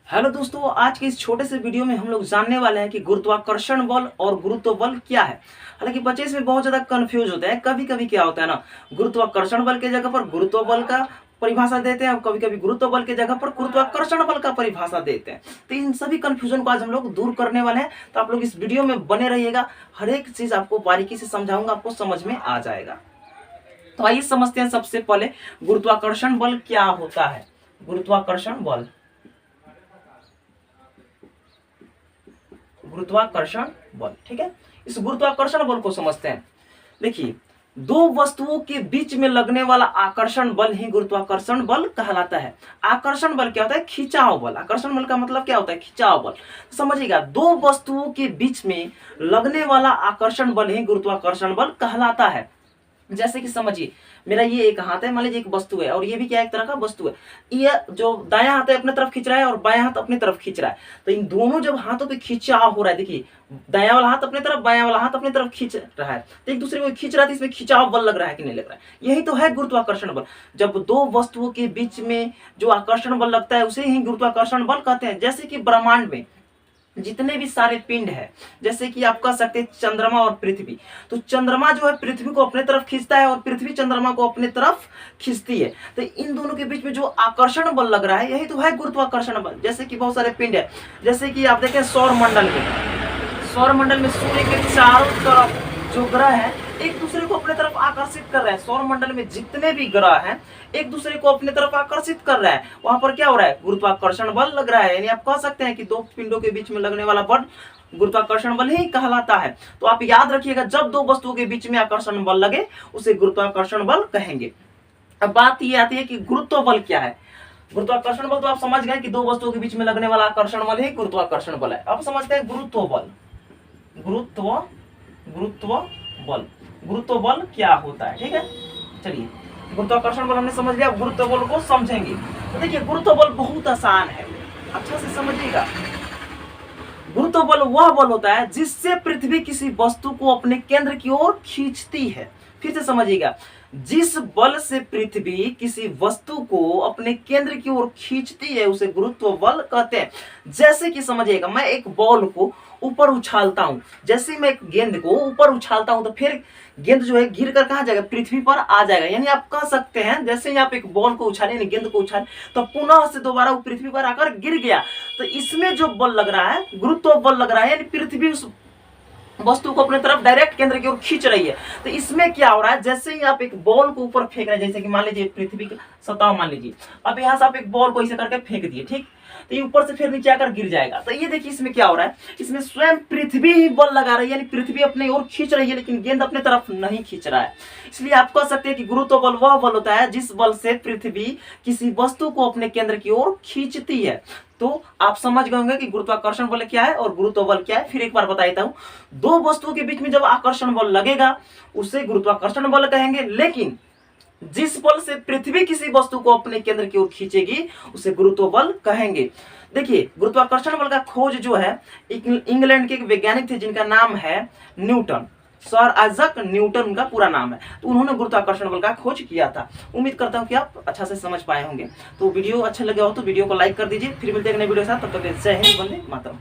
Hello दोस्तों, आज के इस छोटे से वीडियो में हम लोग जानने वाले हैं कि गुरुत्वाकर्षण बल और गुरुत्व बल क्या है। हालांकि बच्चे इसमें बहुत ज्यादा कंफ्यूज होते हैं। कभी कभी क्या होता है ना, गुरुत्वाकर्षण बल के जगह पर गुरुत्व बल का परिभाषा देते हैं और कभी कभी गुरुत्व बल के जगह पर गुरुत्वाकर्षण बल का परिभाषा देते हैं। तो इन सभी कंफ्यूजन को आज हम लोग दूर करने वाले हैं। तो आप लोग इस वीडियो में बने रहिएगा, हर एक चीज आपको बारीकी से समझाऊंगा, आपको समझ में आ जाएगा। तो आइए समझते हैं सबसे पहले गुरुत्वाकर्षण बल क्या होता है। गुरुत्वाकर्षण बल, गुरुत्वाकर्षण बल, ठीक है। इस गुरुत्वाकर्षण बल को समझते हैं। देखिए, दो वस्तुओं के बीच में लगने वाला आकर्षण बल ही गुरुत्वाकर्षण बल कहलाता है। आकर्षण बल क्या होता है? खिंचाव बल। आकर्षण बल का मतलब क्या होता है? खिंचाव बल। समझिएगा, दो वस्तुओं के बीच में लगने वाला आकर्षण बल ही गुरुत्वाकर्षण बल कहलाता है। जैसे कि समझिए, मेरा ये एक हाथ है, मान लीजिए एक वस्तु है और ये भी क्या एक तरह का वस्तु है। ये जो दायां हाथ है अपने तरफ खींच रहा है और बायां हाथ अपनी तरफ खींच रहा है। तो इन दोनों जब हाथों पे खिंचाव हो रहा है, देखिए दायां वाला हाथ अपने तरफ, बायां वाला हाथ अपनी तरफ खींच रहा है, तो एक दूसरे को खींच रहा है, तो इसमें खिंचाव बल लग रहा है कि नहीं लग रहा है? यही तो है गुरुत्वाकर्षण बल। जब दो वस्तुओं के बीच में जो आकर्षण बल लगता है उसे ही गुरुत्वाकर्षण बल कहते हैं। जैसे कि ब्रह्मांड में जितने भी सारे पिंड है, जैसे कि आप कह सकते हैं चंद्रमा और पृथ्वी, तो चंद्रमा जो है पृथ्वी को अपने तरफ खींचता है और पृथ्वी चंद्रमा को अपने तरफ खींचती है। तो इन दोनों के बीच में जो आकर्षण बल लग रहा है यही तो है गुरुत्वाकर्षण बल। जैसे कि बहुत सारे पिंड है, जैसे कि आप देखें सौर मंडल में सूर्य के चारों तरफ जो ग्रह है एक दूसरे को अपने तरफ आकर्षित कर रहे हैं। सौर मंडल में जितने भी ग्रह हैं एक दूसरे को अपने तरफ आकर्षित कर रहा है। वहां पर क्या हो रहा है? गुरुत्वाकर्षण बल लग रहा है। यानी आप कह सकते हैं कि दो पिंडों के बीच में लगने वाला बल गुरुत्वाकर्षण बल ही कहलाता है। तो आप याद रखिएगा, जब दो वस्तुओं के बीच में आकर्षण बल लगे उसे गुरुत्वाकर्षण बल कहेंगे। अब बात ये आती है कि गुरुत्व बल क्या है। गुरुत्वाकर्षण बल तो आप समझ गए कि दो वस्तुओं के बीच में लगने वाला आकर्षण बल ही गुरुत्वाकर्षण बल है। अब समझते हैं गुरुत्व बल। गुरुत्व बल क्या होता है, ठीक है। चलिए, गुरुत्वाकर्षण बल हमने समझ लिया, गुरुत्व बल को समझेंगे। तो देखिए, गुरुत्व बल बहुत आसान है, अच्छा से समझिएगा। गुरुत्व बल वह बल होता है जिससे पृथ्वी किसी वस्तु को अपने केंद्र की ओर खींचती है। फिर से समझिएगा, जिस बल से पृथ्वी किसी वस्तु को अपने केंद्र की ओर खींचती है उसे गुरुत्व बल कहते हैं। जैसे कि समझिएगा, मैं एक बॉल को ऊपर उछालता हूं, जैसे मैं एक गेंद को ऊपर उछालता हूं तो फिर गेंद जो है गिर कर कहां जाएगा? पृथ्वी पर आ जाएगा। यानी आप कह सकते हैं, जैसे ही आप एक बॉल को उछाले, यानी गेंद को उछाले, तो पुनः से दोबारा वो पृथ्वी पर आकर गिर गया। तो इसमें जो बल लग रहा है गुरुत्व बल लग रहा है, यानी पृथ्वी उस वस्तु को अपने तरफ डायरेक्ट केंद्र की ओर खींच रही है। तो इसमें क्या हो रहा है? जैसे ही आप एक बॉल को ऊपर फेंक रहे हैं, जैसे कि मान लीजिए पृथ्वी की सतह मान लीजिए, अब यहाँ से आप एक बॉल को ऐसे करके फेंक दिए, ठीक, तो ये ऊपर से फिर नीचे आकर गिर जाएगा। तो ये देखिए इसमें क्या हो रहा है, इसमें स्वयं पृथ्वी ही बल लगा रही है, यानी पृथ्वी अपने ओर खींच रही है, लेकिन गेंद अपने तरफ नहीं खींच रहा है। इसलिए आप कह सकते हैं कि गुरुत्व बल वह बल होता है जिस बल से पृथ्वी किसी वस्तु को अपने केंद्र की ओर खींचती है। तो आप समझ गए होंगे कि गुरुत्वाकर्षण बल क्या है और गुरुत्व बल क्या है। फिर एक बार बता देता हूं, दो वस्तुओं के बीच में जब आकर्षण बल लगेगा उसे गुरुत्वाकर्षण बल कहेंगे, लेकिन जिस बल से पृथ्वी किसी वस्तु को अपने केंद्र की ओर खींचेगी उसे गुरुत्व बल कहेंगे। देखिए, गुरुत्वाकर्षण बल का खोज जो है इंग्लैंड के एक वैज्ञानिक थे जिनका नाम है न्यूटन। सर आइजक न्यूटन उनका पूरा नाम है। तो उन्होंने गुरुत्वाकर्षण बल का खोज किया था। उम्मीद करता हूं कि आप अच्छा से समझ पाए होंगे। तो वीडियो अच्छा लगा हो तो वीडियो को लाइक कर दीजिए। फिर मिलते हैं नए वीडियो के साथ, तब तक जय हिंद, वंदे मातरम।